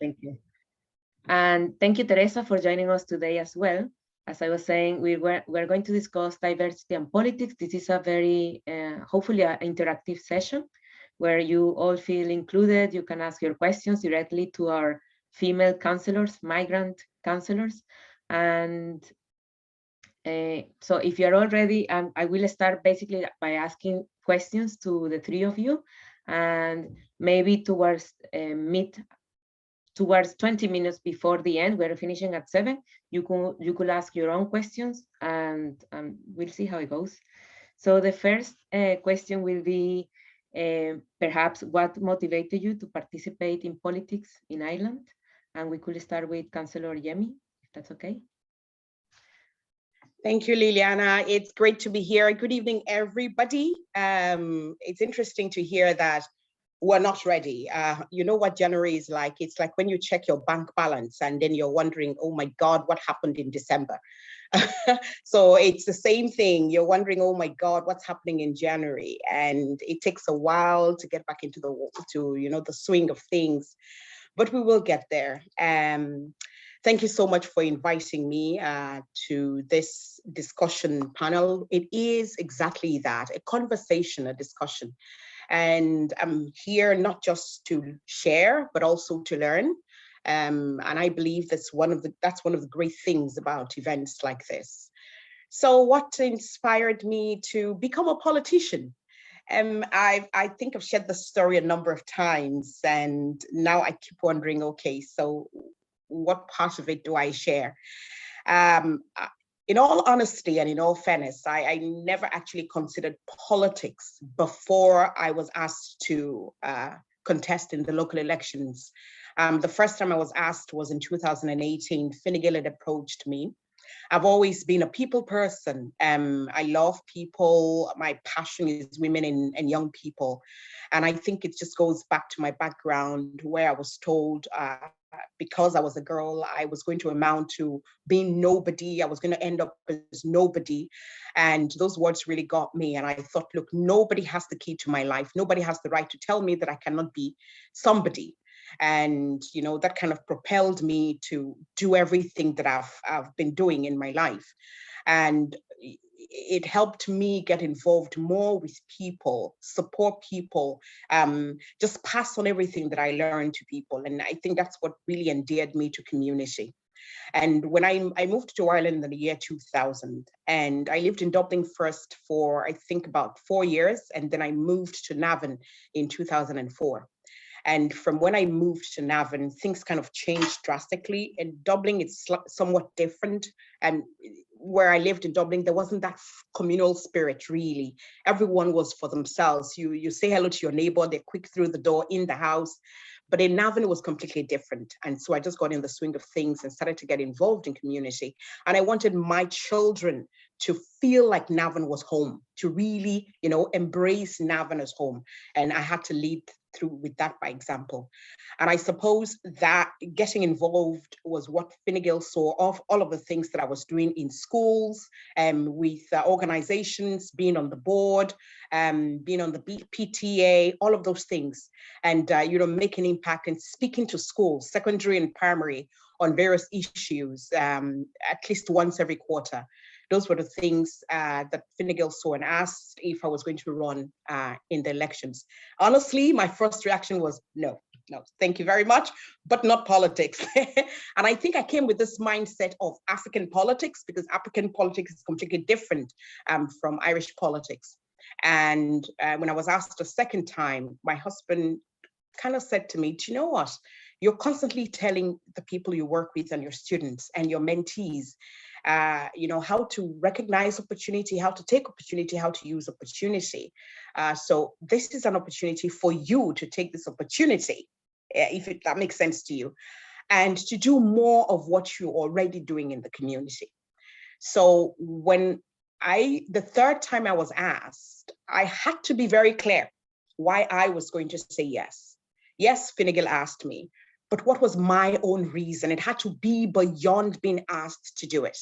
Thank you. And thank you, Teresa, for joining us today as well. As I was saying, we're going to discuss diversity and politics. This is a very, hopefully, an interactive session where you all feel included. You can ask your questions directly to our female councillors, migrant councillors. And so if you're all ready, I will start basically by asking questions to the three of you, and maybe towards 20 minutes before the end, we're finishing at 7, you could ask your own questions, and we'll see how it goes. So the first question will be perhaps what motivated you to participate in politics in Ireland? And we could start with Councillor Yemi, if that's okay. Thank you, Liliana. It's great to be here. Good evening, everybody. It's interesting to hear that we're not ready. You know what January is like? It's like when you check your bank balance and then you're wondering, oh my God, what happened in December? So it's the same thing. You're wondering, oh my God, what's happening in January? And it takes a while to get back into the swing of things, but we will get there. Thank you so much for inviting me to this discussion panel. It is exactly that, a conversation, a discussion. And I'm here not just to share, but also to learn. And I believe that's one of the great things about events like this. So what inspired me to become a politician? I think I've shared the story a number of times, and now I keep wondering, okay, so what part of it do I share? In all honesty and in all fairness, I never actually considered politics before I was asked to contest in the local elections. The first time I was asked was in 2018. Fine Gael had approached me. I've always been a people person. I love people. My passion is women and young people. And I think it just goes back to my background, where I was told because I was a girl, I was going to amount to being nobody. I was going to end up as nobody. And those words really got me. And I thought, look, nobody has the key to my life. Nobody has the right to tell me that I cannot be somebody. And, you know, that kind of propelled me to do everything that I've been doing in my life. And it helped me get involved more with people, support people, just pass on everything that I learned to people. And I think that's what really endeared me to community. And when I moved to Ireland in the year 2000, and I lived in Dublin first for, I think, about 4 years, and then I moved to Navan in 2004. And from when I moved to Navan, things kind of changed drastically. In Dublin, it's somewhat different. And where I lived in Dublin, there wasn't that communal spirit, really. Everyone was for themselves. You say hello to your neighbor, they're quick through the door in the house. But in Navan, it was completely different. And so I just got in the swing of things and started to get involved in community. And I wanted my children to feel like Navan was home, to really, you know, embrace Navan as home. And I had to lead through with that by example. And I suppose that getting involved was what Fine Gael saw of all of the things that I was doing in schools, with organizations, being on the board, being on the PTA, all of those things, and you know, making impact and speaking to schools, secondary and primary, on various issues, at least once every quarter. Those were the things that Fine Gael saw and asked if I was going to run in the elections. Honestly, my first reaction was no, thank you very much, but not politics. And I think I came with this mindset of African politics, because African politics is completely different from Irish politics. And when I was asked a second time, my husband kind of said to me, do you know what? You're constantly telling the people you work with and your students and your mentees, you know, how to recognize opportunity, how to take opportunity, how to use opportunity. So this is an opportunity for you to take this opportunity, if that makes sense to you, and to do more of what you're already doing in the community. So when the third time I was asked, I had to be very clear why I was going to say yes. Yes, Fine Gael asked me, but what was my own reason? It had to be beyond being asked to do it.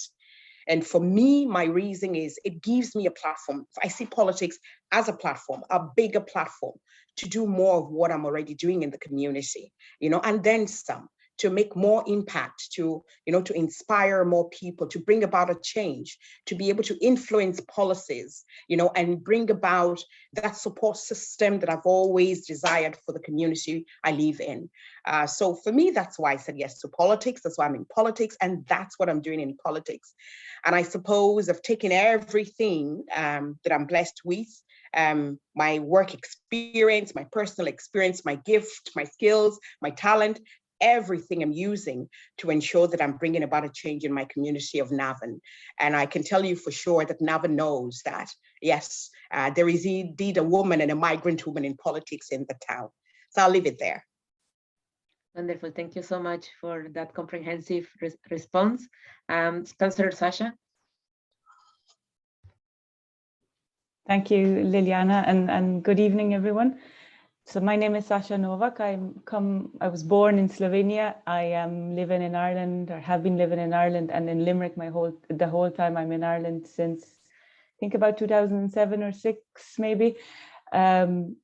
And for me, my reason is it gives me a platform. I see politics as a platform, a bigger platform, to do more of what I'm already doing in the community, you know, and then some, to make more impact, to, to inspire more people, to bring about a change, to be able to influence policies, and bring about that support system that I've always desired for the community I live in. So for me, that's why I said yes to politics. That's why I'm in politics, and that's what I'm doing in politics. And I suppose I've taken everything that I'm blessed with, my work experience, my personal experience, my gift, my skills, my talent, everything I'm using to ensure that I'm bringing about a change in my community of Navan. And I can tell you for sure that Navan knows that, yes, there is indeed a woman and a migrant woman in politics in the town. So I'll leave it there. Wonderful. Thank you so much for that comprehensive response. Councillor Saša. Thank you, Liliana, and good evening, everyone. So my name is Saša Novak. I was born in Slovenia. I am living in Ireland, or have been living in Ireland and in Limerick the whole time. I'm in Ireland since I think about 2007 or 6 maybe. And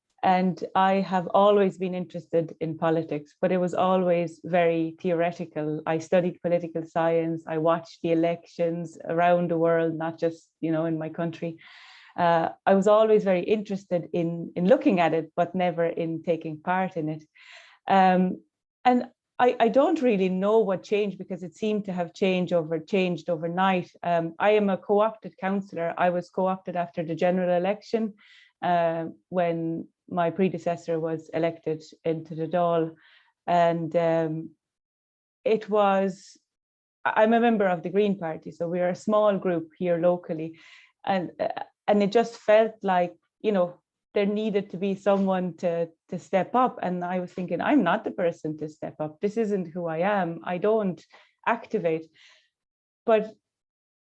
I have always been interested in politics, but it was always very theoretical. I studied political science. I watched the elections around the world, not just, in my country. I was always very interested in looking at it, but never in taking part in it. And I don't really know what changed, because it seemed to have changed overnight. I am a co-opted councillor. I was co-opted after the general election when my predecessor was elected into the Dáil. And I'm a member of the Green Party, so we're a small group here locally. And it just felt like, there needed to be someone to step up. And I was thinking, I'm not the person to step up. This isn't who I am. I don't activate. But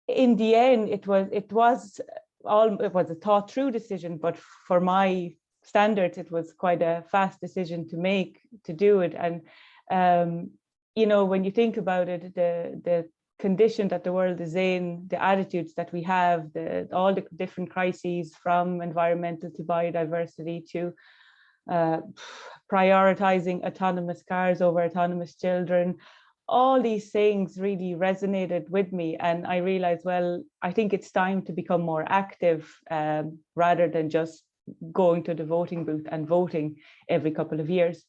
in the end, it was a thought through decision, but for my standards, it was quite a fast decision to make, to do it. And, when you think about it, the condition that the world is in, the attitudes that we have, all the different crises, from environmental to biodiversity to prioritizing autonomous cars over autonomous children, all these things really resonated with me. And I realized, well, I think it's time to become more active rather than just going to the voting booth and voting every couple of years.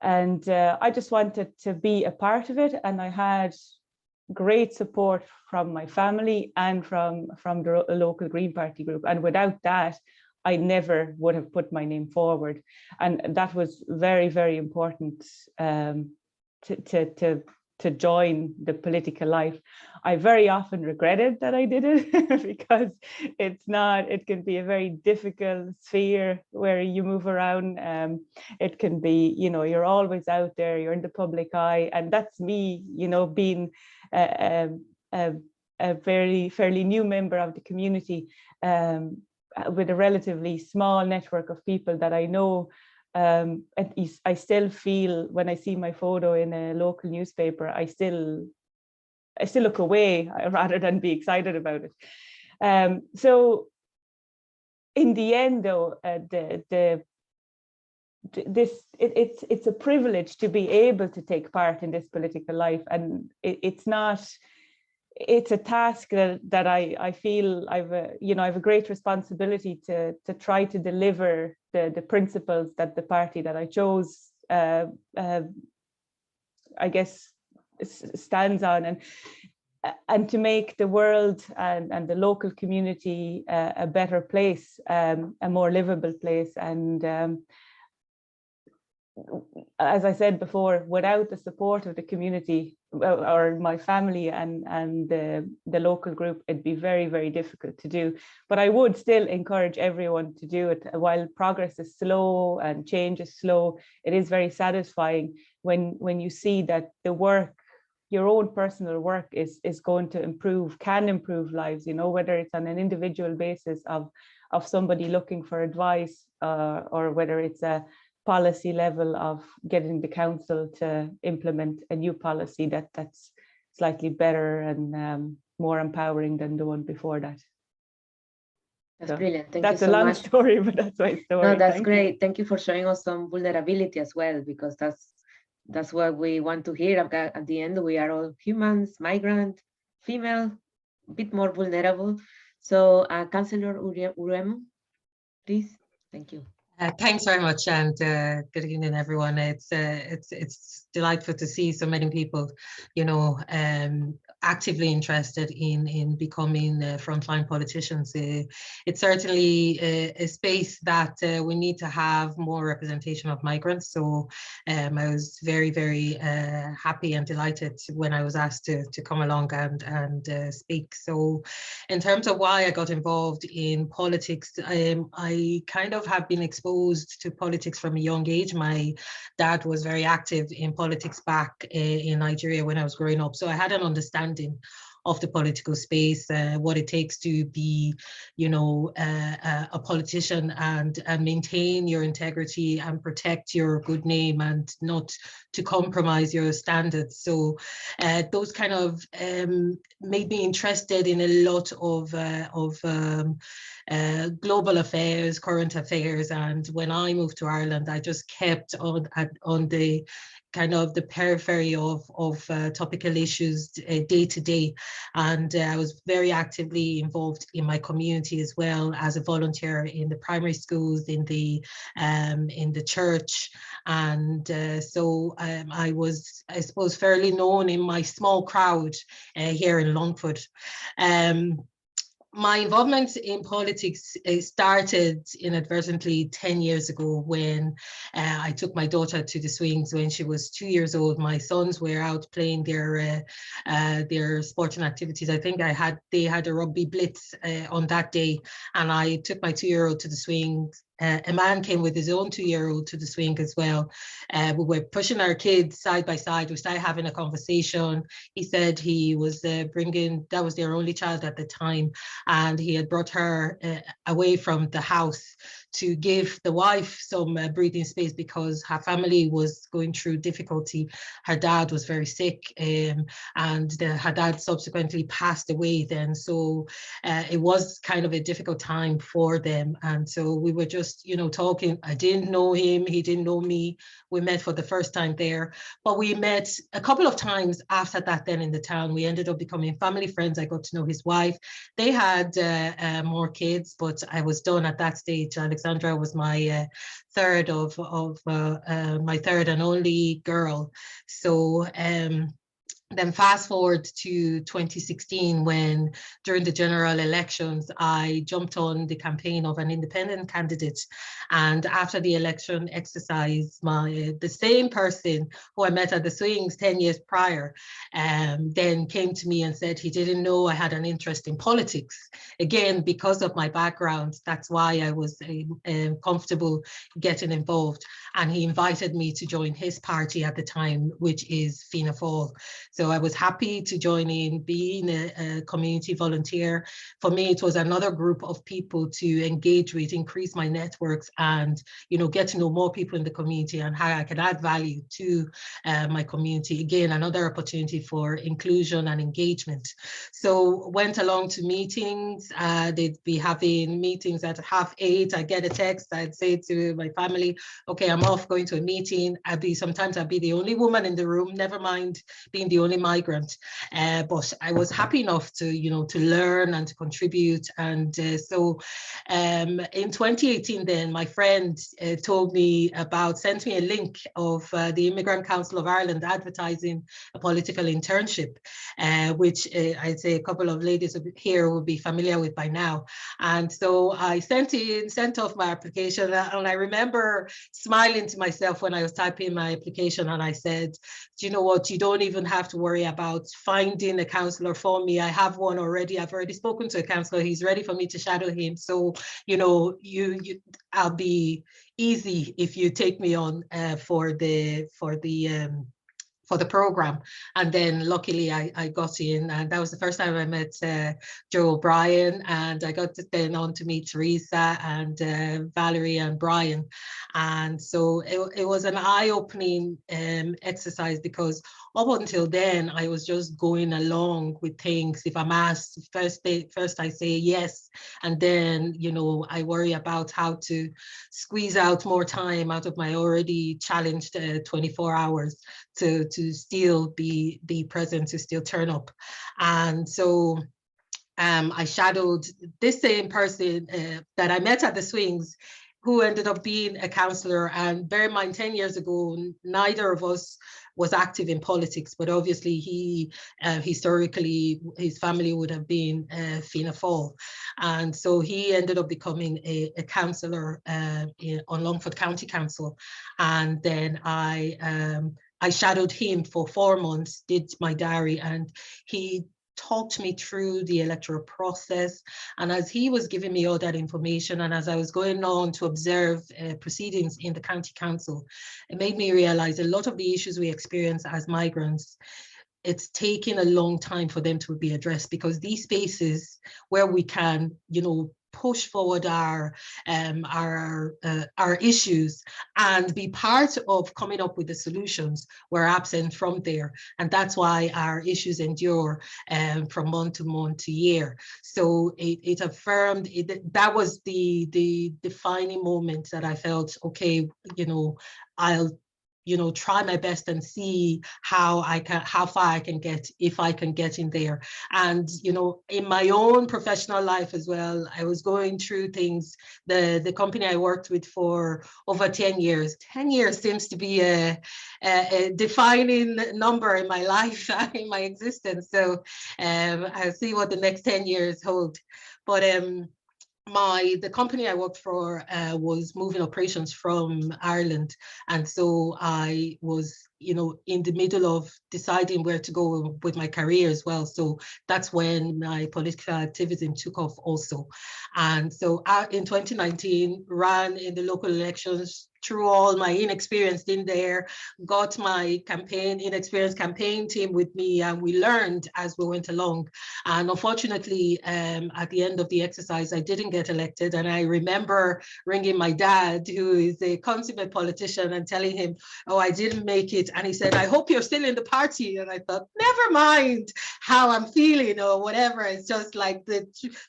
And I just wanted to be a part of it. And I had great support from my family and from the local Green Party group. And without that, I never would have put my name forward. And that was very, very important to join the political life. I very often regretted that I did it because it can be a very difficult sphere where you move around. It can be, you're always out there, you're in the public eye. And that's me, being a fairly new member of the community with a relatively small network of people that I know. I still feel, when I see my photo in a local newspaper, I still look away rather than be excited about it. So in the end, though, it's a privilege to be able to take part in this political life, and it's a task that I feel I have a great responsibility to try to deliver the principles that the party that I chose I guess stands on, and to make the world and the local community a better place, a more livable place. And as I said before, without the support of the community or my family and the local group, it'd be very, very difficult to do. But I would still encourage everyone to do it. While progress is slow and change is slow, it is very satisfying when you see that the work, your own personal work is going to can improve lives, whether it's on an individual basis of somebody looking for advice or whether it's a policy level of getting the council to implement a new policy that's slightly better and more empowering than the one before that. That's brilliant. Thank you so much. That's a long story, but that's my story. No, that's great. Thank you for showing us some vulnerability as well, because that's That's what we want to hear. At the end, we are all humans, migrant, female, a bit more vulnerable. So, Councillor Uruemu, please. Thank you. Thanks very much, and good evening, everyone. It's delightful to see so many people, you know, actively interested in becoming frontline politicians. It's certainly a space that we need to have more representation of migrants. So I was very, very happy and delighted when I was asked to come along and speak. So in terms of why I got involved in politics, I kind of have been exposed to politics from a young age. My dad was very active in politics back in Nigeria when I was growing up. So I had an understanding of the political space, what it takes to be, you know, a politician and maintain your integrity and protect your good name and not to compromise your standards. So those kind of made me interested in a lot of global affairs, current affairs. And when I moved to Ireland, I just kept on the kind of the periphery of topical issues day to day. And I was very actively involved in my community as well as a volunteer in the primary schools, in the church. And so I was, I suppose, fairly known in my small crowd here in Longford. My involvement in politics started inadvertently 10 years ago when I took my daughter to the swings when she was 2 years old. My sons were out playing their sporting activities. I think they had a rugby blitz on that day, and I took my 2-year-old to the swings. A man came with his own 2-year-old to the swing as well. We were pushing our kids side by side. We started having a conversation. He said he was bringing, that was their only child at the time, and he had brought her away from the house to give the wife some breathing space because her family was going through difficulty. Her dad was very sick, and her dad subsequently passed away then. So it was kind of a difficult time for them. And so we were just, you know, talking. I didn't know him, he didn't know me. We met for the first time there, but we met a couple of times after that then in the town. We ended up becoming family friends. I got to know his wife. They had more kids, but I was done at that stage. Alexandra was my third my third and only girl. So then fast forward to 2016, when during the general elections, I jumped on the campaign of an independent candidate. And after the election exercise, the same person who I met at the swings 10 years prior, then came to me and said he didn't know I had an interest in politics. Again, because of my background, that's why I was comfortable getting involved. And he invited me to join his party at the time, which is Fianna Fáil. So I was happy to join in, being a community volunteer. For me, it was another group of people to engage with, increase my networks, and, you know, get to know more people in the community and how I can add value to my community. Again, another opportunity for inclusion and engagement. So went along to meetings. They'd be having meetings at 8:30. I get a text. I'd say to my family, okay, I'm off going to a meeting. Sometimes I'd be the only woman in the room, never mind being the only migrant, but I was happy enough to, you know, to learn and to contribute. And so in 2018 then, my friend sent me a link of the Immigrant Council of Ireland advertising a political internship, which I'd say a couple of ladies here will be familiar with by now. And so I sent off my application, and I remember smiling to myself when I was typing my application, and I said, do you know what, you don't even have to worry about finding a councillor for me. I have one already. I've already spoken to a councillor. He's ready for me to shadow him. So, you know, I'll be easy if you take me on for the for the program. And then luckily I got in, and that was the first time I met Joe O'Brien, and I got then on to meet Teresa and Valerie and Brian. And so it was an eye-opening exercise, because up until then I was just going along with things. If I'm asked, first I say yes, and then, you know, I worry about how to squeeze out more time out of my already challenged 24 hours to still be present, to still turn up. And so I shadowed this same person that I met at the swings, who ended up being a councillor. And bear in mind, 10 years ago, neither of us was active in politics, but obviously he historically, his family would have been Fianna Fáil. And so he ended up becoming a councillor on Longford County Council. And then I shadowed him for 4 months, did my diary, and he talked me through the electoral process. And as he was giving me all that information, and as I was going on to observe proceedings in the county council, it made me realize a lot of the issues we experience as migrants, it's taking a long time for them to be addressed, because these spaces where we can, you know, push forward our issues and be part of coming up with the solutions, we're absent from there. And that's why our issues endure from month to month to year. So it affirmed, that was the defining moment that I felt, okay, you know, I'll, you know, try my best and see how far I can get, if I can get in there. And, you know, in my own professional life as well, I was going through things. The company I worked with for over 10 years, 10 years seems to be a defining number in my life, in my existence. So I'll see what the next 10 years hold. But the company I worked for was moving operations from Ireland. And so I was, you know, in the middle of deciding where to go with my career as well. So that's when my political activism took off also. And so in 2019, ran in the local elections, through all my inexperience in there, got my inexperienced campaign team with me, and we learned as we went along. And unfortunately, at the end of the exercise, I didn't get elected. And I remember ringing my dad, who is a consummate politician, and telling him, oh, I didn't make it. And he said, I hope you're still in the party. And I thought, never mind how I'm feeling or whatever. It's just like the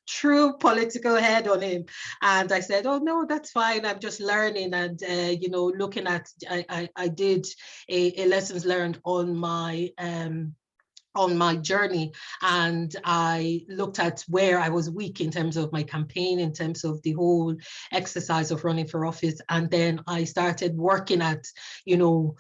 true political head on him. And I said, oh, no, that's fine. I'm just learning. And you know, looking at, I did a lessons learned on my journey, and I looked at where I was weak in terms of my campaign, in terms of the whole exercise of running for office. And then I started working at, you know,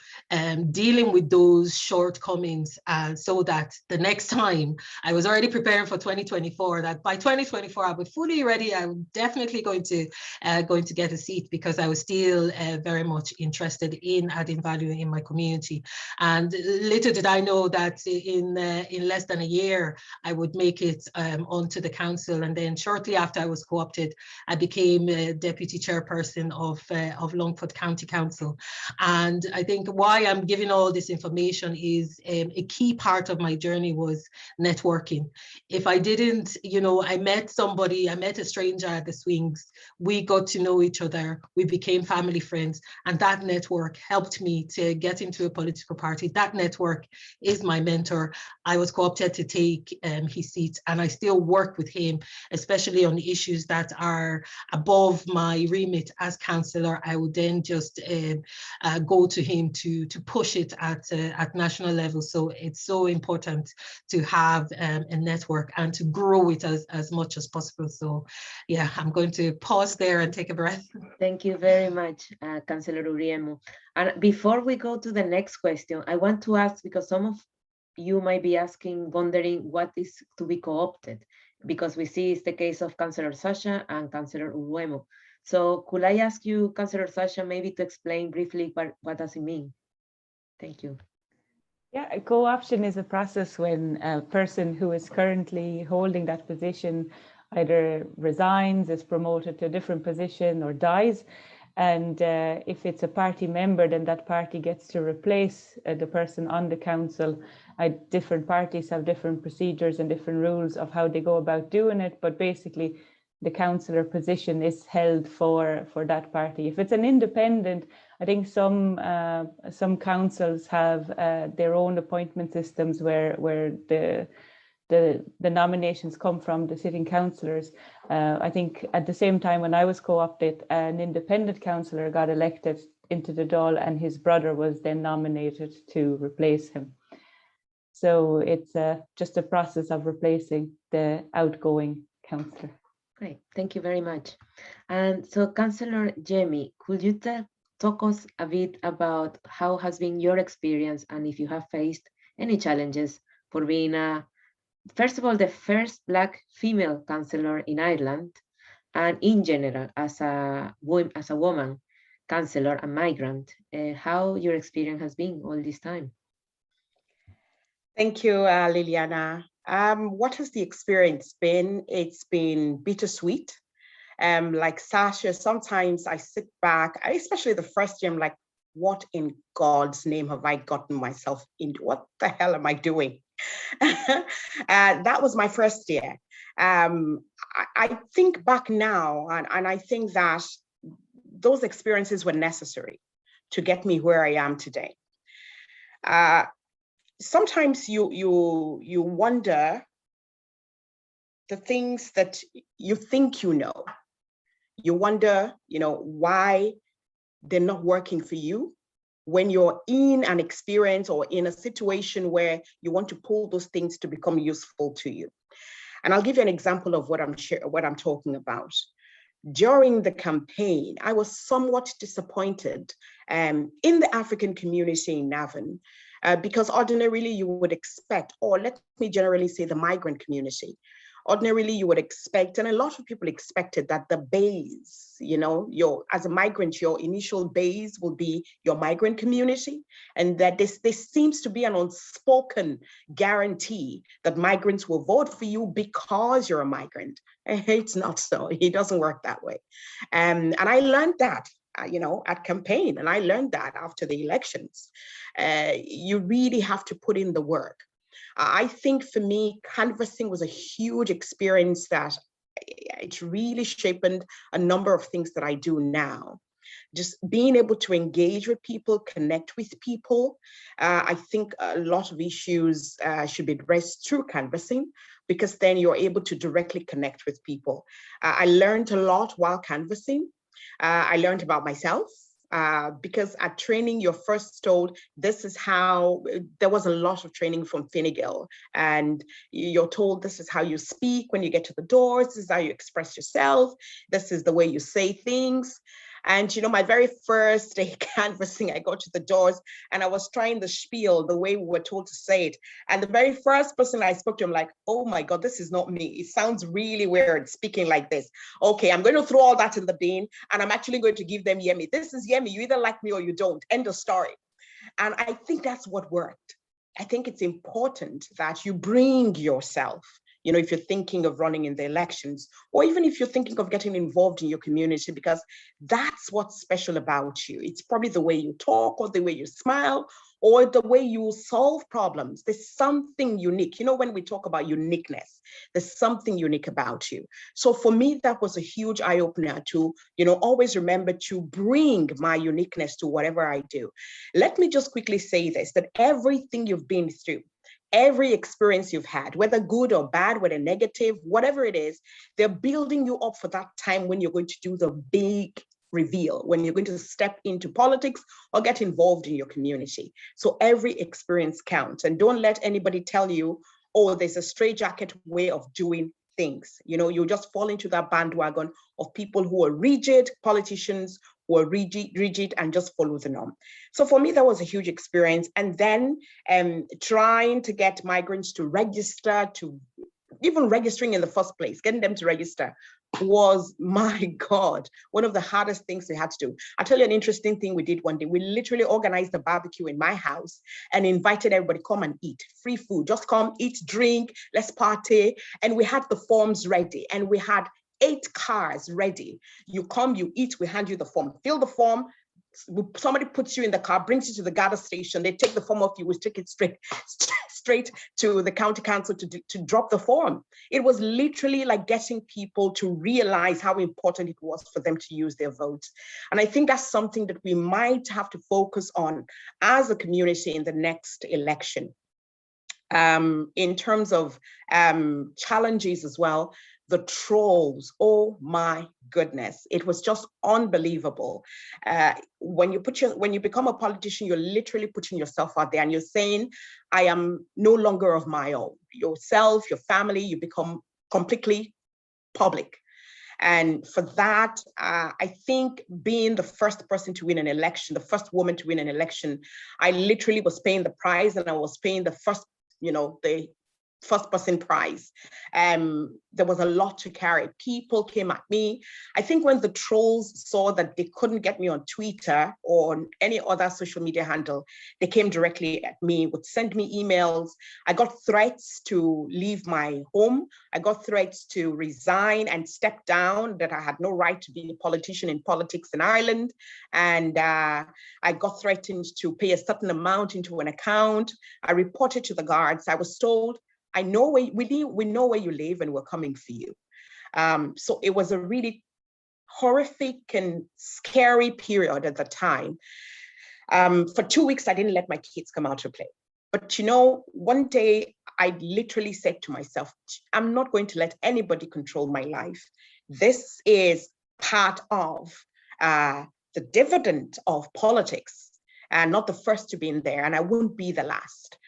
dealing with those shortcomings, so that the next time, I was already preparing for 2024, that by 2024 I'll be fully ready. I'm definitely going to get a seat, because I was still very much interested in adding value in my community. And little did I know that in less than a year, I would make it onto the council. And then shortly after I was co-opted, I became deputy chairperson of Longford County Council. And I think why I'm giving all this information is a key part of my journey was networking. If I didn't, you know, I met a stranger at the swings, we got to know each other, we became family friends, and that network helped me to get into a political party. That network is my mentor. I was co-opted to take his seat, and I still work with him, especially on the issues that are above my remit as councillor. I would then just go to him to push it at national level. So it's so important to have a network and to grow it as much as possible. So yeah, I'm going to pause there and take a breath. Thank you very much, Councillor Uruemu. And before we go to the next question, I want to ask, because some of you might be wondering what is to be co-opted, because we see it's the case of Councillor Saša and Councillor Uruemu. So could I ask you, Councillor Saša, maybe to explain briefly what does it mean? Thank you. Yeah, a co-option is a process when a person who is currently holding that position either resigns, is promoted to a different position, or dies. And if it's a party member, then that party gets to replace the person on the council. Different parties have different procedures and different rules of how they go about doing it, but basically the councillor position is held for that party. If it's an independent, I think some councils have their own appointment systems where the nominations come from the sitting councillors. I think at the same time when I was co-opted, an independent councillor got elected into the Dáil and his brother was then nominated to replace him. So it's just a process of replacing the outgoing councillor. Great, thank you very much. And so Councillor Yemi, could you talk us a bit about how has been your experience and if you have faced any challenges for being first of all, the first Black female councillor in Ireland, and in general, as a woman councillor and migrant, how your experience has been all this time? Thank you, Liliana. What has the experience been? It's been bittersweet. Like Saša, sometimes I sit back, especially the first year, I'm like, what in God's name have I gotten myself into? What the hell am I doing? That was my first year. I think back now, and I think that those experiences were necessary to get me where I am today. Sometimes you wonder the things that you think you know. You wonder, why they're not working for you when you're in an experience or in a situation where you want to pull those things to become useful to you. And I'll give you an example of what I'm talking about. During the campaign, I was somewhat disappointed in the African community in Navan, because ordinarily you would expect, or let me generally say the migrant community, ordinarily you would expect, and a lot of people expected, that the base, as a migrant, your initial base will be your migrant community, and that this seems to be an unspoken guarantee that migrants will vote for you because you're a migrant. It's not so. It doesn't work that way. And I learned that, at campaign, and I learned that after the elections. You really have to put in the work. I think for me, canvassing was a huge experience that it really shaped a number of things that I do now. Just being able to engage with people, connect with people. I think a lot of issues should be addressed through canvassing, because then you're able to directly connect with people. I learned a lot while canvassing. I learned about myself. Because at training, you're first told, this is how, there was a lot of training from Fine Gael, and you're told this is how you speak when you get to the doors, this is how you express yourself, this is the way you say things. And my very first day canvassing, I got to the doors and I was trying the spiel the way we were told to say it. And the very first person I spoke to, I'm like, oh my God, this is not me. It sounds really weird speaking like this. Okay, I'm going to throw all that in the bin and I'm actually going to give them Yemi. This is Yemi. You either like me or you don't. End of story. And I think that's what worked. I think it's important that you bring yourself. If you're thinking of running in the elections, or even if you're thinking of getting involved in your community, because that's what's special about you. It's probably the way you talk, or the way you smile, or the way you solve problems. There's something unique. When we talk about uniqueness, there's something unique about you. So for me, that was a huge eye-opener to, always remember to bring my uniqueness to whatever I do. Let me just quickly say this, that everything you've been through, every experience you've had, whether good or bad, whether negative, whatever it is, they're building you up for that time when you're going to do the big reveal, when you're going to step into politics or get involved in your community. So every experience counts, and don't let anybody tell you, oh, there's a straitjacket way of doing things. You just fall into that bandwagon of people who are rigid, politicians who are rigid and just follow the norm. So for me, that was a huge experience. And then trying to get migrants to register, to even registering in the first place, getting them to register was, my God, one of the hardest things we had to do. I'll tell you an interesting thing we did one day. We literally organized a barbecue in my house and invited everybody to come and eat. Free food, just come, eat, drink, let's party. And we had the forms ready, and we had 8 cars ready. You come, you eat, we hand you the form, fill the form. Somebody puts you in the car, brings you to the gather station. They take the form off you, we take it straight to the county council to drop the form. It was literally like getting people to realize how important it was for them to use their votes. And I think that's something that we might have to focus on as a community in the next election. In terms of challenges as well, the trolls, oh my goodness, it was just unbelievable. When you become a politician, you're literally putting yourself out there and you're saying, I am no longer of my own. Yourself, your family, you become completely public. And for that, I think being the first person to win an election, the first woman to win an election, I literally was paying the prize, and I was paying the first person prize. There was a lot to carry. People came at me. I think when the trolls saw that they couldn't get me on Twitter or on any other social media handle, they came directly at me, would send me emails. I got threats to leave my home. I got threats to resign and step down, that I had no right to be a politician in politics in Ireland. And I got threatened to pay a certain amount into an account. I reported to the guards. I was told, we know where you live and we're coming for you. So it was a really horrific and scary period at the time. For 2 weeks, I didn't let my kids come out to play. But one day I literally said to myself, I'm not going to let anybody control my life. This is part of the dividend of politics, and not the first to be in there, and I wouldn't be the last.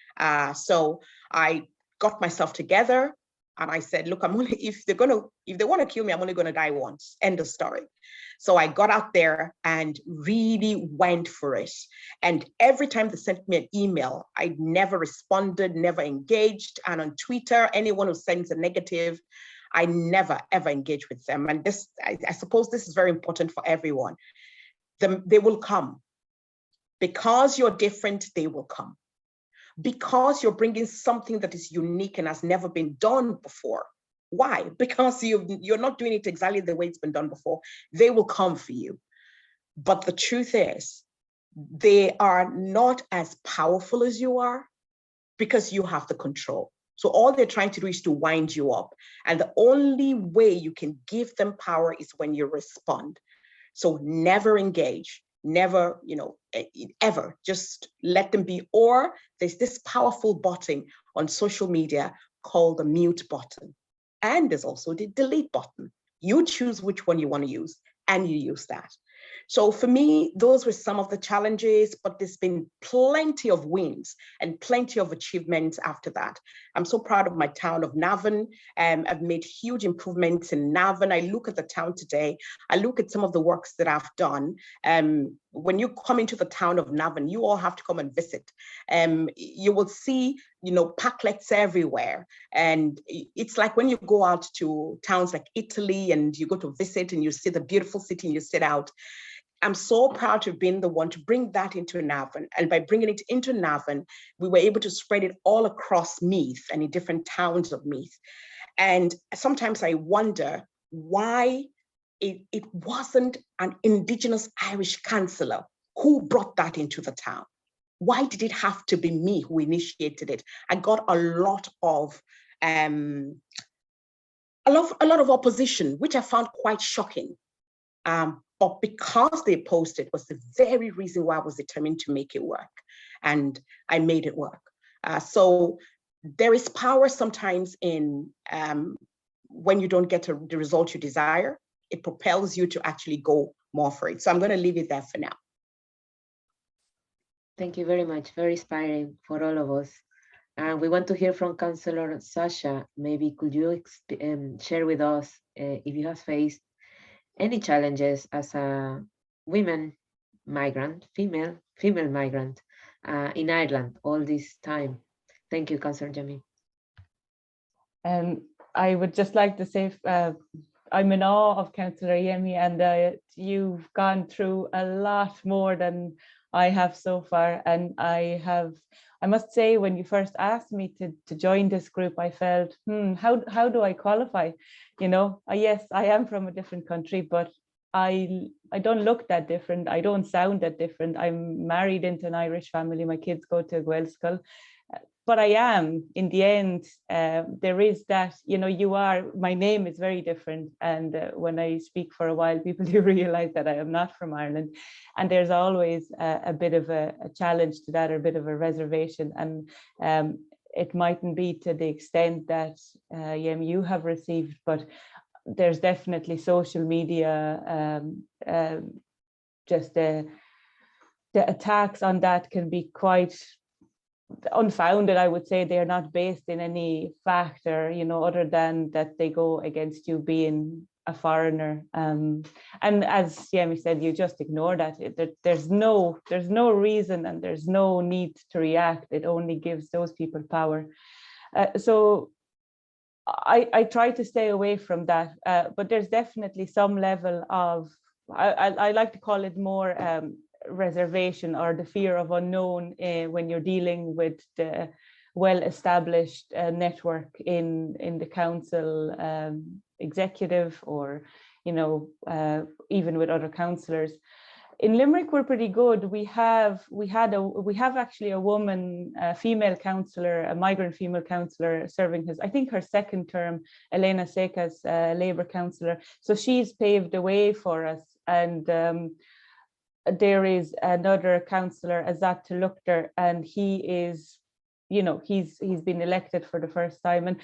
So I got myself together and I said, look, if they want to kill me, I'm only going to die once. End of story. So I got out there and really went for it. And every time they sent me an email, I never responded, never engaged. And on Twitter, anyone who sends a negative, I never, ever engage with them. And this, I suppose this is very important for everyone. They will come. Because you're different, they will come. Because you're bringing something that is unique and has never been done before. Why? Because you're not doing it exactly the way it's been done before. They will come for you. But the truth is, they are not as powerful as you are because you have the control. So all they're trying to do is to wind you up. And the only way you can give them power is when you respond. So never engage. Never, ever, just let them be. Or there's this powerful button on social media called the mute button. And there's also the delete button. You choose which one you want to use and you use that. So for me, those were some of the challenges, but there's been plenty of wins and plenty of achievements after that. I'm so proud of my town of Navan. I've made huge improvements in Navan. I look at the town today. I look at some of the works that I've done. When you come into the town of Navan, you all have to come and visit. You will see, parklets everywhere. And it's like when you go out to towns like Italy and you go to visit and you see the beautiful city and you sit out. I'm so proud to have been the one to bring that into Navan. And by bringing it into Navan, we were able to spread it all across Meath and in different towns of Meath. And sometimes I wonder why it wasn't an Indigenous Irish councillor who brought that into the town. Why did it have to be me who initiated it? I got a lot of opposition, which I found quite shocking. But because they opposed it was the very reason why I was determined to make it work. And I made it work. So there is power sometimes in when you don't get the result you desire. It propels you to actually go more for it. So I'm going to leave it there for now. Thank you very much. Very inspiring for all of us. And we want to hear from Councillor Saša. Maybe could you share with us if you have faced any challenges as a women migrant, female migrant in Ireland all this time? Thank you, Councillor Yemi. I would just like to say I'm in awe of Councillor Yemi, and you've gone through a lot more than I have so far. And I must say, when you first asked me to join this group, I felt, how do I qualify? You know, yes, I am from a different country, but I don't look that different. I don't sound that different. I'm married into an Irish family. My kids go to Gael school. But I am, in the end, there is that, you know, my name is very different. And when I speak for a while, people do realize that I am not from Ireland. And there's always a bit of a challenge to that, or a bit of a reservation. And it mightn't be to the extent that Yemi, you have received, but there's definitely social media, just the attacks on that can be quite unfounded. I would say they're not based in any factor, you know, other than that they go against you being a foreigner. And as Yemi said, you just ignore that. There's no reason, and there's no need to react. It only gives those people power. So I try to stay away from that, but there's definitely some level of, I like to call it more reservation, or the fear of unknown, when you're dealing with the well-established network in the council executive, or, you know, even with other councillors. In Limerick, we're pretty good. We have actually a woman, a female councillor, a migrant female councillor serving I think her second term, Elena Seca's Labour councillor. So she's paved the way for us. And there is another councillor, Azat Talukder, and he is, you know, he's been elected for the first time. And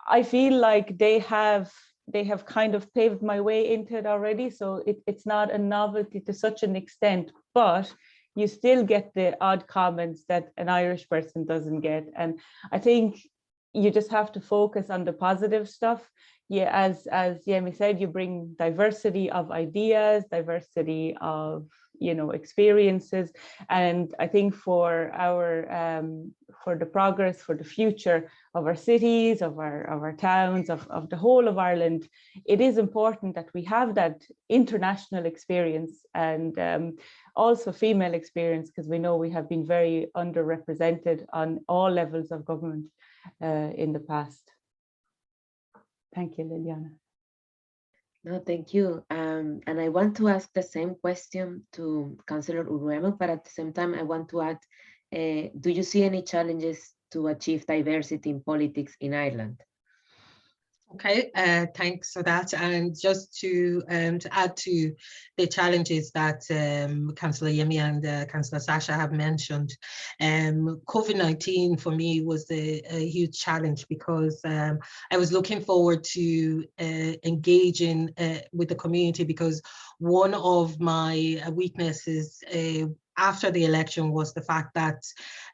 I feel like they have kind of paved my way into it already. So it's not a novelty to such an extent, but you still get the odd comments that an Irish person doesn't get. And I think you just have to focus on the positive stuff. Yeah, as Yemi said, you bring diversity of ideas, diversity of, you know, experiences. And I think for the progress, for the future of our cities, of our towns, of the whole of Ireland, it is important that we have that international experience, and also female experience, because we know we have been very underrepresented on all levels of government in the past. Thank you, Liliana. No, thank you. And I want to ask the same question to Councillor Uruemu, but at the same time, I want to add, do you see any challenges to achieve diversity in politics in Ireland? Okay, thanks for that. And just to add to the challenges that Councillor Yemi and Councillor Saša have mentioned, COVID-19 for me was a huge challenge, because I was looking forward to engaging with the community, because one of my weaknesses after the election was the fact that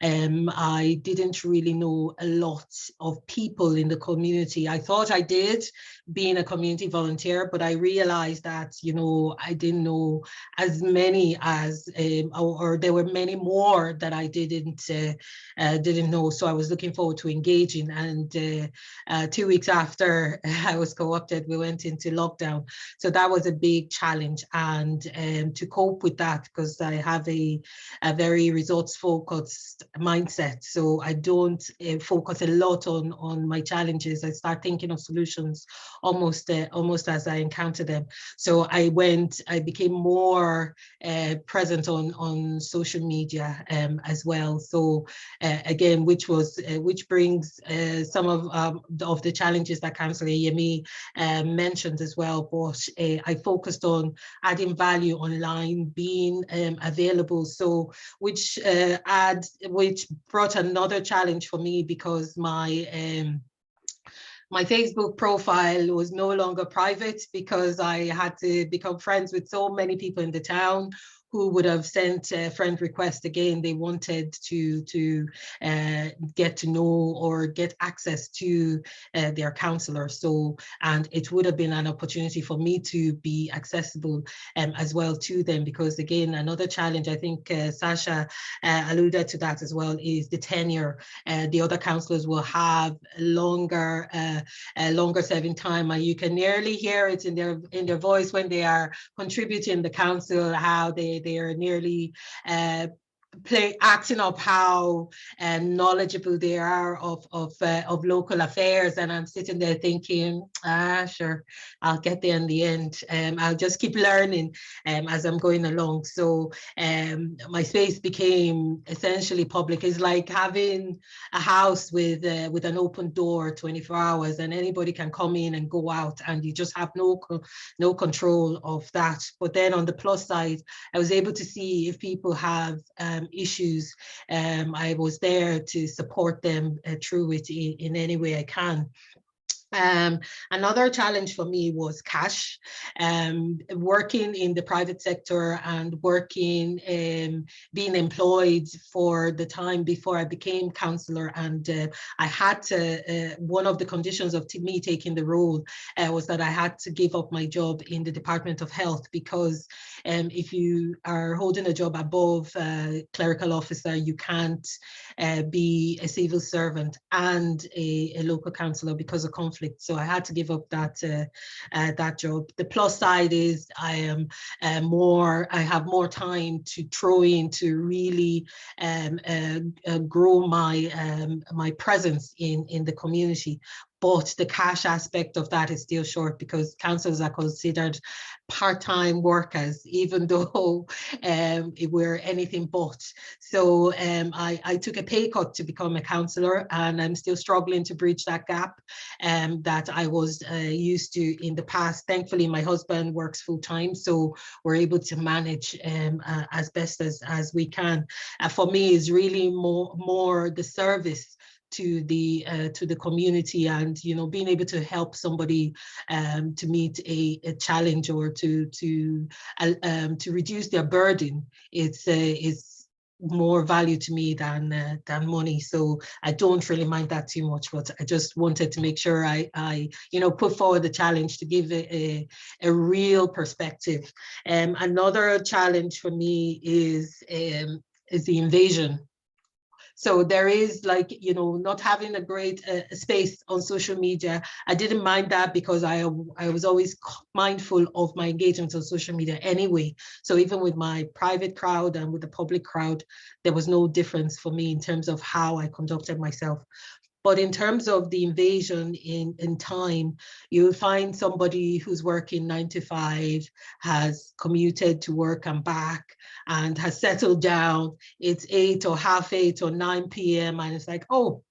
I didn't really know a lot of people in the community. I thought I did, being a community volunteer, but I realized that, you know, I didn't know as many as, or there were many more that I didn't know. So I was looking forward to engaging. And 2 weeks after I was co-opted, we went into lockdown. So that was a big challenge. And to cope with that, because I have a very results-focused mindset, so I don't focus a lot on my challenges. I start thinking of solutions almost as I encounter them. So I became more present on social media as well. So again, which brings some of the challenges that Councillor Yemi mentioned as well. But I focused on adding value online, being available. So which brought another challenge for me, because my Facebook profile was no longer private, because I had to become friends with so many people in the town who would have sent a friend request. Again, they wanted to get to know or get access to their councillor. So, and it would have been an opportunity for me to be accessible as well to them, because again, another challenge, I think Saša alluded to that as well, is the tenure. The other councillors will have longer serving time, and you can nearly hear it in their voice when they are contributing the council, how they they are nearly acting up how knowledgeable they are of local affairs, and I'm sitting there thinking, sure, I'll get there in the end. I'll just keep learning as I'm going along. So my space became essentially public. It's like having a house with an open door 24 hours, and anybody can come in and go out, and you just have no control of that. But then on the plus side, I was able to see if people have issues. I was there to support them through it in any way I can. Another challenge for me was cash. Working in the private sector and working, being employed for the time before I became councillor, and I had to, one of the conditions of me taking the role was that I had to give up my job in the Department of Health, because if you are holding a job above clerical officer, you can't be a civil servant and a local councillor because of conflict. So I had to give up that job. The plus side is I am I have more time to throw in to really grow my presence in the community. But the cash aspect of that is still short, because councillors are considered part-time workers, even though we're anything but. So I took a pay cut to become a councillor, and I'm still struggling to bridge that gap that I was used to in the past. Thankfully, my husband works full-time, so we're able to manage as best as we can. For me, it's really more the service to the community, and being able to help somebody to meet a challenge, or to reduce their burden. It's more value to me than money, so I don't really mind that too much. But I just wanted to make sure I put forward the challenge to give a real perspective. Another challenge for me is the invasion. So there is, like, not having a great space on social media. I didn't mind that, because I was always mindful of my engagement on social media anyway. So even with my private crowd and with the public crowd, there was no difference for me in terms of how I conducted myself. But in terms of the invasion in time, you'll find somebody who's working 9 to 5, has commuted to work and back, and has settled down. It's 8 or half 8 or 9 p.m. and it's like, oh,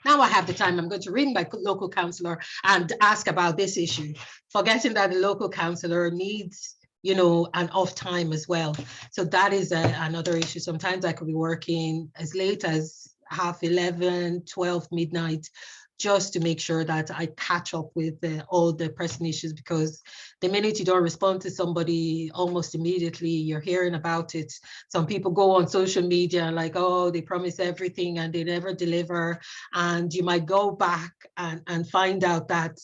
now I have the time. I'm going to ring my local councillor and ask about this issue, forgetting that the local councillor needs an off time as well. So that is another issue. Sometimes I could be working as late as 11:30, 12 midnight, just to make sure that I catch up with all the pressing issues, because the minute you don't respond to somebody, almost immediately you're hearing about it. Some people go on social media like, oh, they promise everything and they never deliver. And you might go back and find out that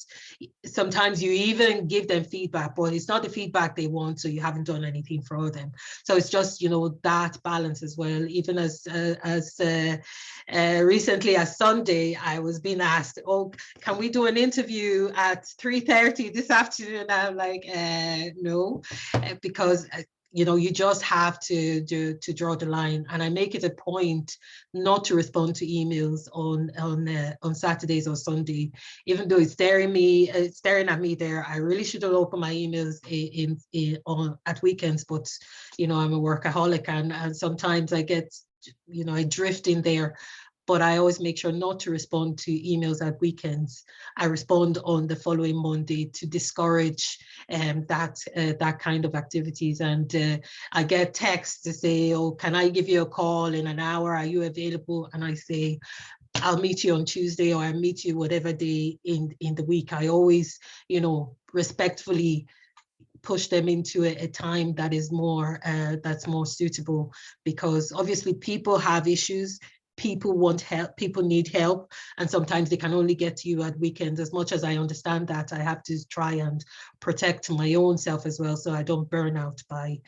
sometimes you even give them feedback, but it's not the feedback they want, so you haven't done anything for them. So it's just, that balance as well. Even as recently as Sunday, I was being asked, oh, can we do an interview at 3:30 this afternoon? I'm like, no, because you just have to draw the line. And I make it a point not to respond to emails on Saturdays or Sunday, even though it's staring at me there. I really should have opened my emails at weekends, but I'm a workaholic, and sometimes I get I drift in there. But I always make sure not to respond to emails at weekends. I respond on the following Monday to discourage that kind of activities. And I get texts to say, oh, can I give you a call in an hour? Are you available? And I say, I'll meet you on Tuesday, or I'll meet you whatever day in the week. I always, respectfully push them into a time that is that's more suitable, because obviously people have issues. People want help, people need help, and sometimes they can only get to you at weekends. As much as I understand that, I have to try and protect my own self as well, so I don't burn out by,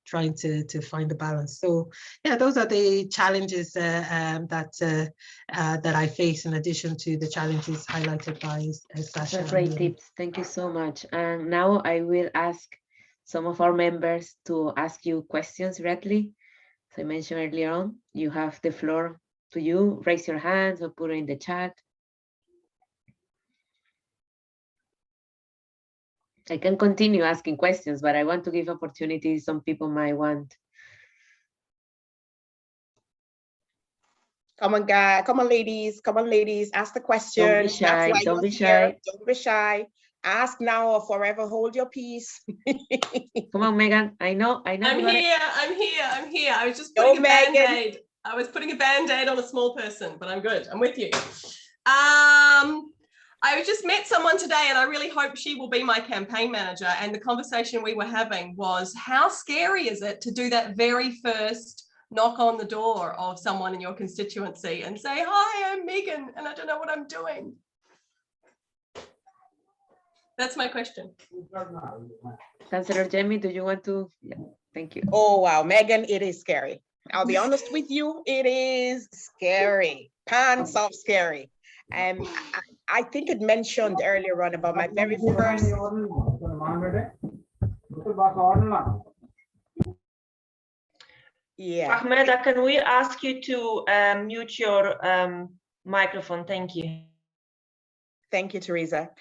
trying to find the balance. So yeah, those are the challenges that I face, in addition to the challenges highlighted by Saša. Great tips. Thank you so much. And now I will ask some of our members to ask you questions directly. As I mentioned earlier on, you have the floor to you. Raise your hands or put it in the chat. I can continue asking questions, but I want to give opportunities some people might want. Come on, guys. Come on, ladies. Come on, ladies. Ask the question. Don't be shy. That's why Don't be you're here. shy. Don't be shy. Ask now or forever hold your peace. Come on, Megan. I know. I'm here. I was just Go, putting a Megan. Band-Aid. I was putting a Band-Aid on a small person, but I'm good. I'm with you. I just met someone today and I really hope she will be my campaign manager. And the conversation we were having was, how scary is it to do that very first knock on the door of someone in your constituency and say, hi, I'm Megan and I don't know what I'm doing? That's my question. Councillor Yemi, do you want to? Yeah, thank you. Oh, wow, Megan, it is scary. I'll be honest with you, it is scary. Pants off scary. I think it mentioned earlier on about my very first. Yeah. Ahmeda, can we ask you to mute your microphone? Thank you. Thank you, Teresa.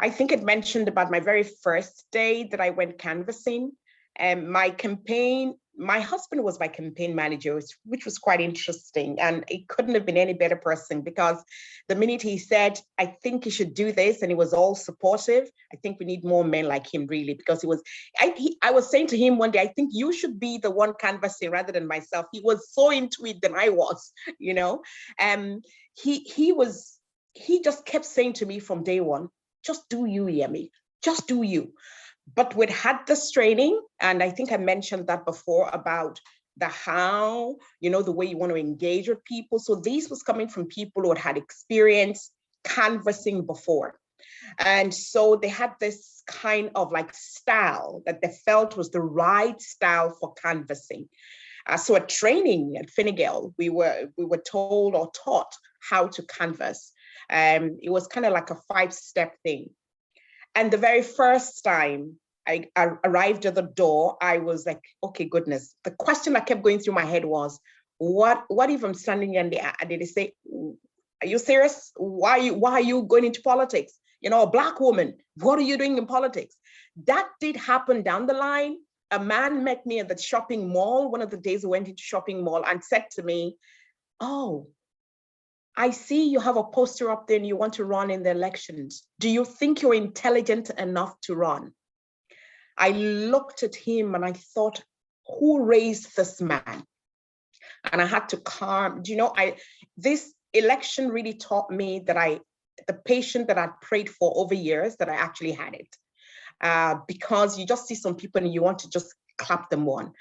I think it mentioned about my very first day that I went canvassing. My campaign, my husband was my campaign manager, which was quite interesting. And it couldn't have been any better person, because the minute he said, I think you should do this, and he was all supportive. I think we need more men like him, really, because I was saying to him one day, I think you should be the one canvassing rather than myself. He was so into it than I was, you know. He just kept saying to me from day one, just do you, Yemi, just do you. But we'd had this training, and I think I mentioned that before about the how, you know, the way you want to engage with people. So this was coming from people who had experience canvassing before. And so they had this kind of like style that they felt was the right style for canvassing. So at training at Fine Gael, we were told or taught how to canvass. It was kind of like a 5-step thing. And the very first time I arrived at the door, I was like, okay, goodness. The question that kept going through my head was, what if I'm standing in the, and they say, are you serious? Why are you going into politics? You know, a Black woman, what are you doing in politics? That did happen down the line. A man met me at the shopping mall, one of the days I went into shopping mall, and said to me, oh, I see you have a poster up there and you want to run in the elections. Do you think you're intelligent enough to run? I looked at him and I thought, who raised this man? And I had to calm, you know, this election really taught me that the patient that I'd prayed for over years, that I actually had it. Because you just see some people and you want to just clap them on.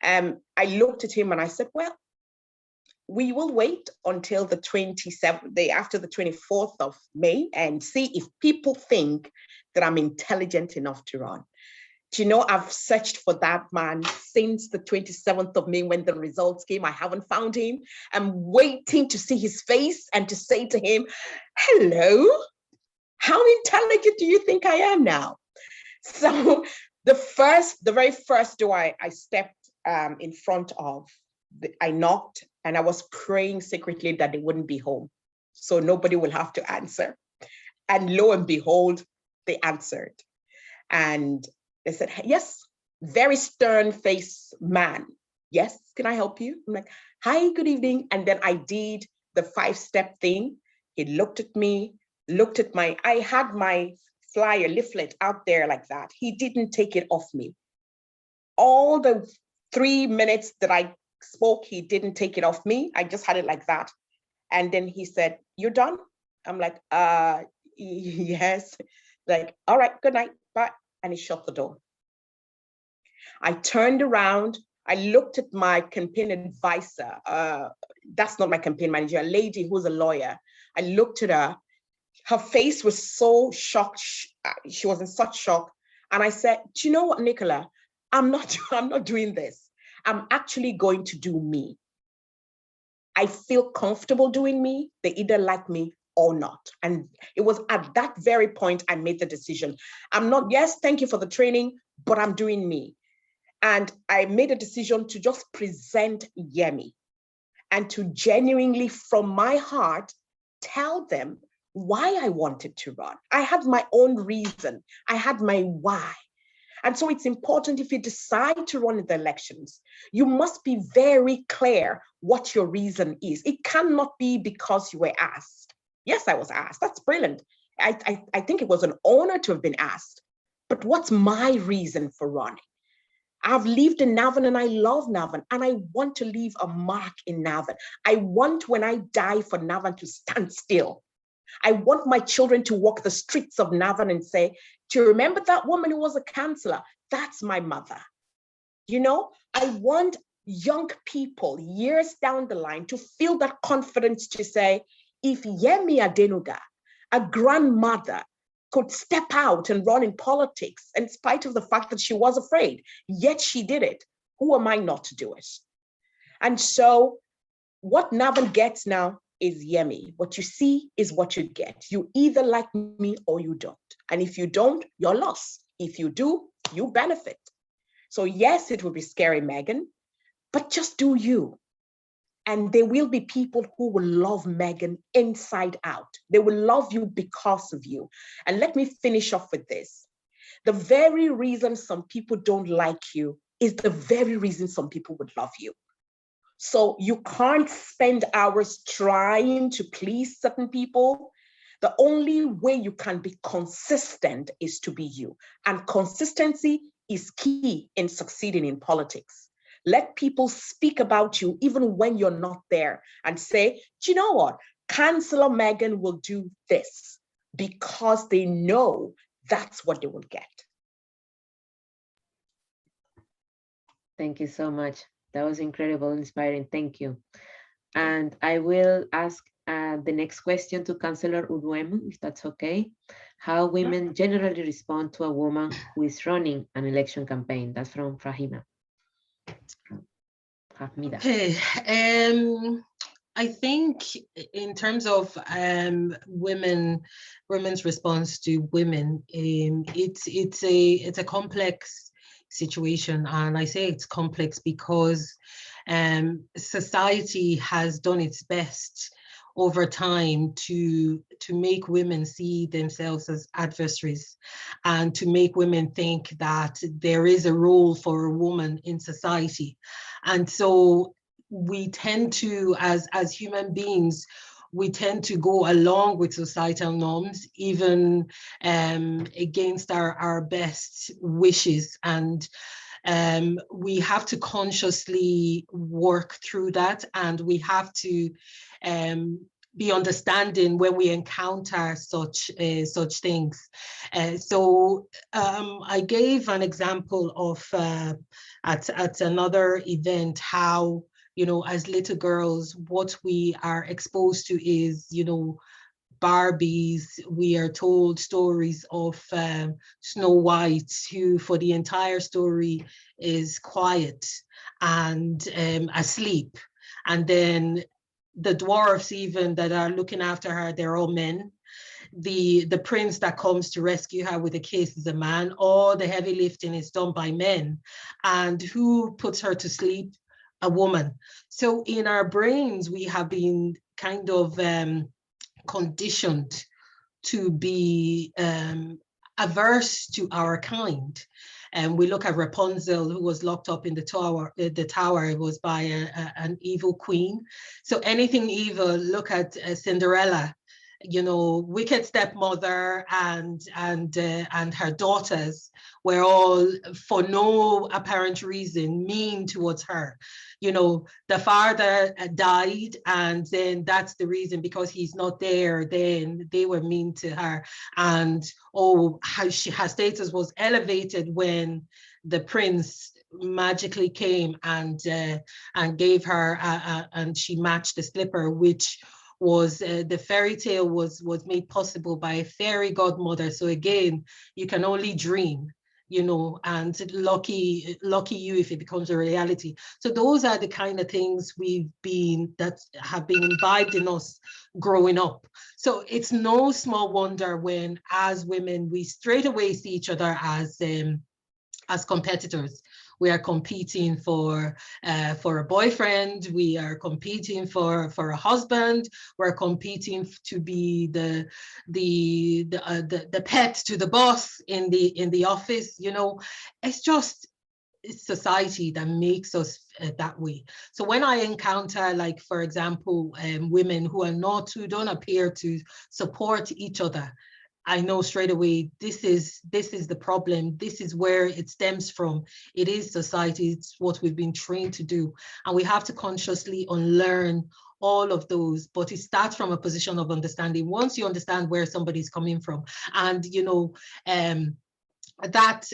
I looked at him and I said, well, we will wait until the 27th day after the 24th of May and see if people think that I'm intelligent enough to run. Do you know, I've searched for that man since the 27th of May when the results came. I haven't found him. I'm waiting to see his face and to say to him, hello, how intelligent do you think I am now? So the very first door I stepped in front of, I knocked and I was praying secretly that they wouldn't be home, so nobody will have to answer. And lo and behold, they answered. And they said, yes, very stern-faced man. Yes, can I help you? I'm like, hi, good evening. And then I did the 5-step thing. He looked at me, I had my flyer leaflet out there like that. He didn't take it off me. All the 3 minutes that I spoke, he didn't take it off me. I just had it like that. And then he said, you're done? I'm like, yes. Like, all right, good night, bye. And he shut the door. I turned around, I looked at my campaign advisor. That's not my campaign manager, a lady who's a lawyer. I looked at her. Her face was so shocked. She was in such shock. And I said, do you know what, Nicola? I'm not doing this. I'm actually going to do me. I feel comfortable doing me. They either like me or not. And it was at that very point I made the decision. I'm not, yes, thank you for the training, but I'm doing me. And I made a decision to just present Yemi and to genuinely, from my heart, tell them why I wanted to run. I had my own reason. I had my why. And so it's important, if you decide to run in the elections, you must be very clear what your reason is. It cannot be because you were asked. Yes, I was asked. That's brilliant. I think it was an honor to have been asked. But what's my reason for running? I've lived in Navan and I love Navan, and I want to leave a mark in Navan. I want, when I die, for Navan to stand still. I want my children to walk the streets of Navan and say, do you remember that woman who was a councillor? That's my mother. You know, I want young people years down the line to feel that confidence to say, if Yemi Adenuga, a grandmother, could step out and run in politics in spite of the fact that she was afraid, yet she did it, who am I not to do it? And so what Navan gets now is Yemi. What you see is what you get. You either like me or you don't. And if you don't, you're lost. If you do, you benefit. So yes, it will be scary, Megan, but just do you. And there will be people who will love Megan inside out. They will love you because of you. And let me finish off with this. The very reason some people don't like you is the very reason some people would love you. So you can't spend hours trying to please certain people. The only way you can be consistent is to be you. And consistency is key in succeeding in politics. Let people speak about you even when you're not there and say, do you know what? Councillor Megan will do this, because they know that's what they will get. Thank you so much. That was incredible, inspiring. Thank you. And I will ask the next question to Councillor Uruemu, if that's okay. How women generally respond to a woman who is running an election campaign. That's from Fahmida. Okay. I think in terms of women's response to women, it's a complex situation, and I say it's complex because society has done its best over time to make women see themselves as adversaries, and to make women think that there is a role for a woman in society. And so we tend to, as human beings, we tend to go along with societal norms, even against our best wishes. And we have to consciously work through that, and we have to be understanding when we encounter such things. So I gave an example of at another event how, you know, as little girls, what we are exposed to is, you know, Barbies. We are told stories of Snow White, who for the entire story is quiet and asleep. And then the dwarfs even that are looking after her, they're all men. The prince that comes to rescue her with a kiss is a man. All the heavy lifting is done by men. And who puts her to sleep? A woman. So in our brains, we have been kind of conditioned to be averse to our kind. And we look at Rapunzel, who was locked up in the tower. It was by an evil queen. So anything evil, look at Cinderella, you know, wicked stepmother and her daughters were all, for no apparent reason, mean towards her. You know, the father died, and then that's the reason, because he's not there, then they were mean to her. And oh, how her status was elevated when the prince magically came and gave her and she matched the slipper, which was the fairy tale was made possible by a fairy godmother. So again, you can only dream, you know, and lucky you if it becomes a reality. So those are the kind of things that have been imbibed in us growing up. So it's no small wonder when, as women, we straight away see each other as as competitors. We are competing for a boyfriend. We are competing for a husband. We're competing to be the pet to the boss in the office. You know, it's just society that makes us that way. So when I encounter, like, for example, women who don't appear to support each other, I know straight away this is the problem. This is where it stems from. It is society. It's what we've been trained to do, and we have to consciously unlearn all of those. But it starts from a position of understanding. Once you understand where somebody's coming from, and you know, that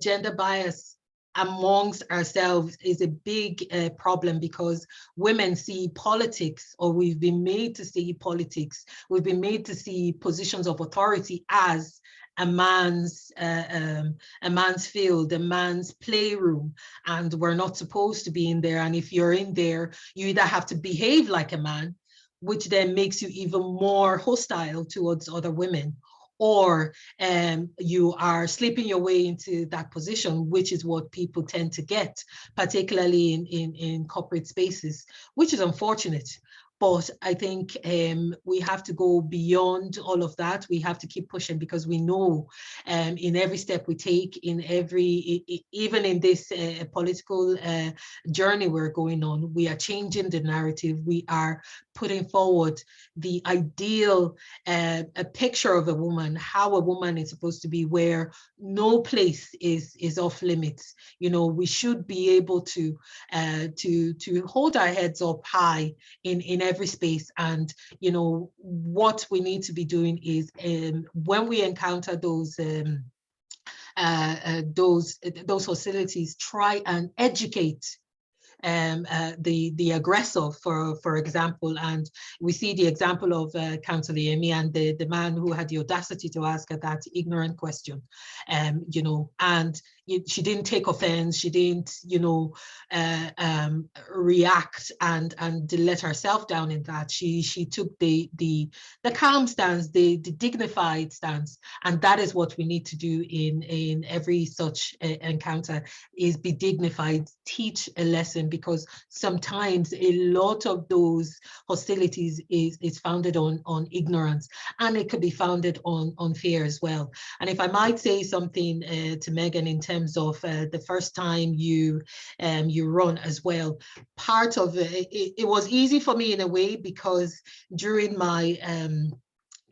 gender bias amongst ourselves is a big problem, because women see politics, or we've been made to see politics, we've been made to see positions of authority as a man's field, a man's playroom, and we're not supposed to be in there. And if you're in there, you either have to behave like a man, which then makes you even more hostile towards other women, or you are slipping your way into that position, which is what people tend to get, particularly in corporate spaces, which is unfortunate. But I think we have to go beyond all of that. We have to keep pushing, because we know in every step we take, even in this political journey we're going on, we are changing the narrative. We are putting forward the ideal a picture of a woman, how a woman is supposed to be, where no place is off limits. You know, we should be able to hold our heads up high in every space. And you know, what we need to be doing is when we encounter those hostilities, try and educate the aggressor, for example. And we see the example of Councillor Yemi and the man who had the audacity to ask her that ignorant question, you know, and she didn't take offense, she didn't, you know, react and let herself down in that. She took the calm stance, the dignified stance, and that is what we need to do in every such encounter, is be dignified, teach a lesson, because sometimes a lot of those hostilities is founded on ignorance, and it could be founded on fear as well. And if I might say something to Megan in terms of the first time you run as well, part of it was easy for me in a way, because during my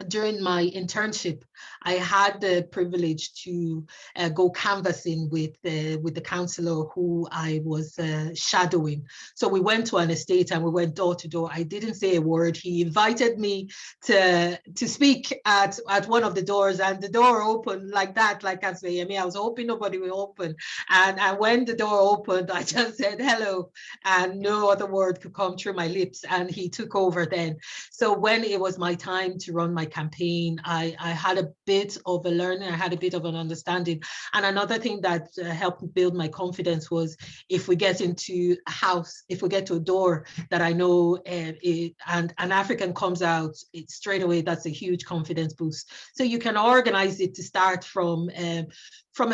internship, I had the privilege to go canvassing with the councillor who I was shadowing. So we went to an estate and we went door to door. I didn't say a word. He invited me to speak at one of the doors, and the door opened like that, like I say. I mean, I was hoping nobody would open. And when the door opened, I just said hello, and no other word could come through my lips. And he took over then. So when it was my time to run my campaign, I had a bit of a learning, I had a bit of an understanding. And another thing that helped build my confidence was, if we get into a house, if we get to a door that I know and an African comes out, it straight away, that's a huge confidence boost. So you can organize it to start from a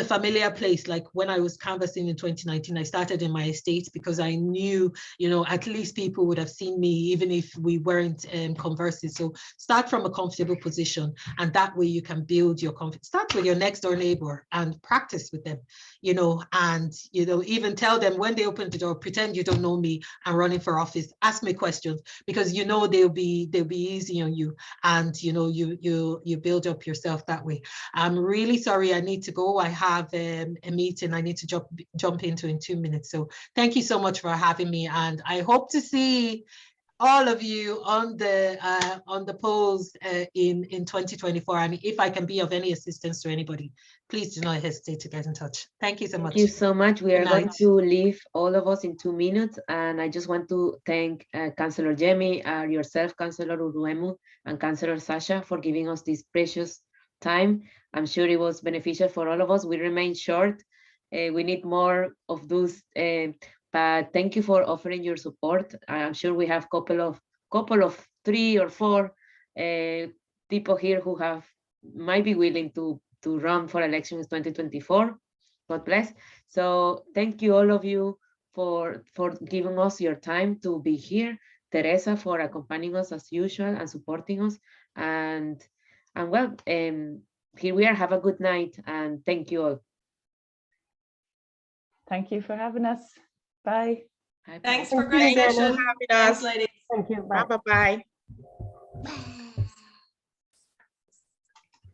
familiar place. Like when I was canvassing in 2019, I started in my estate, because I knew, you know, at least people would have seen me, even if we weren't conversing. So start from a comfortable position, and that way you can build your confidence. Start with your next door neighbor and practice with them, you know, and, you know, even tell them when they open the door, pretend you don't know me, I'm running for office, ask me questions, because you know they'll be easy on you, and you know you build up yourself that way. I'm really sorry, I need to go. I have a meeting I need to jump into in 2 minutes. So thank you so much for having me, and I hope to see all of you on the polls in 2024. And if I can be of any assistance to anybody, please do not hesitate to get in touch. Thank you so much. Thank you so much. We are going to leave, all of us, in 2 minutes. And I just want to thank Councillor Yemi, yourself, Councillor Uruemu, and Councillor Saša for giving us this precious time. I'm sure it was beneficial for all of us. We remain short. We need more of those. But thank you for offering your support. I'm sure we have couple of 3 or 4 people here who might be willing to run for elections 2024. God bless. So thank you all of you for giving us your time to be here. Teresa for accompanying us as usual and supporting us. And well, here we are. Have a good night and thank you all. Thank you for having us. Bye. Thanks for a great Thank you session. for having Thanks, us. ladies. Thank you. Bye. Bye bye.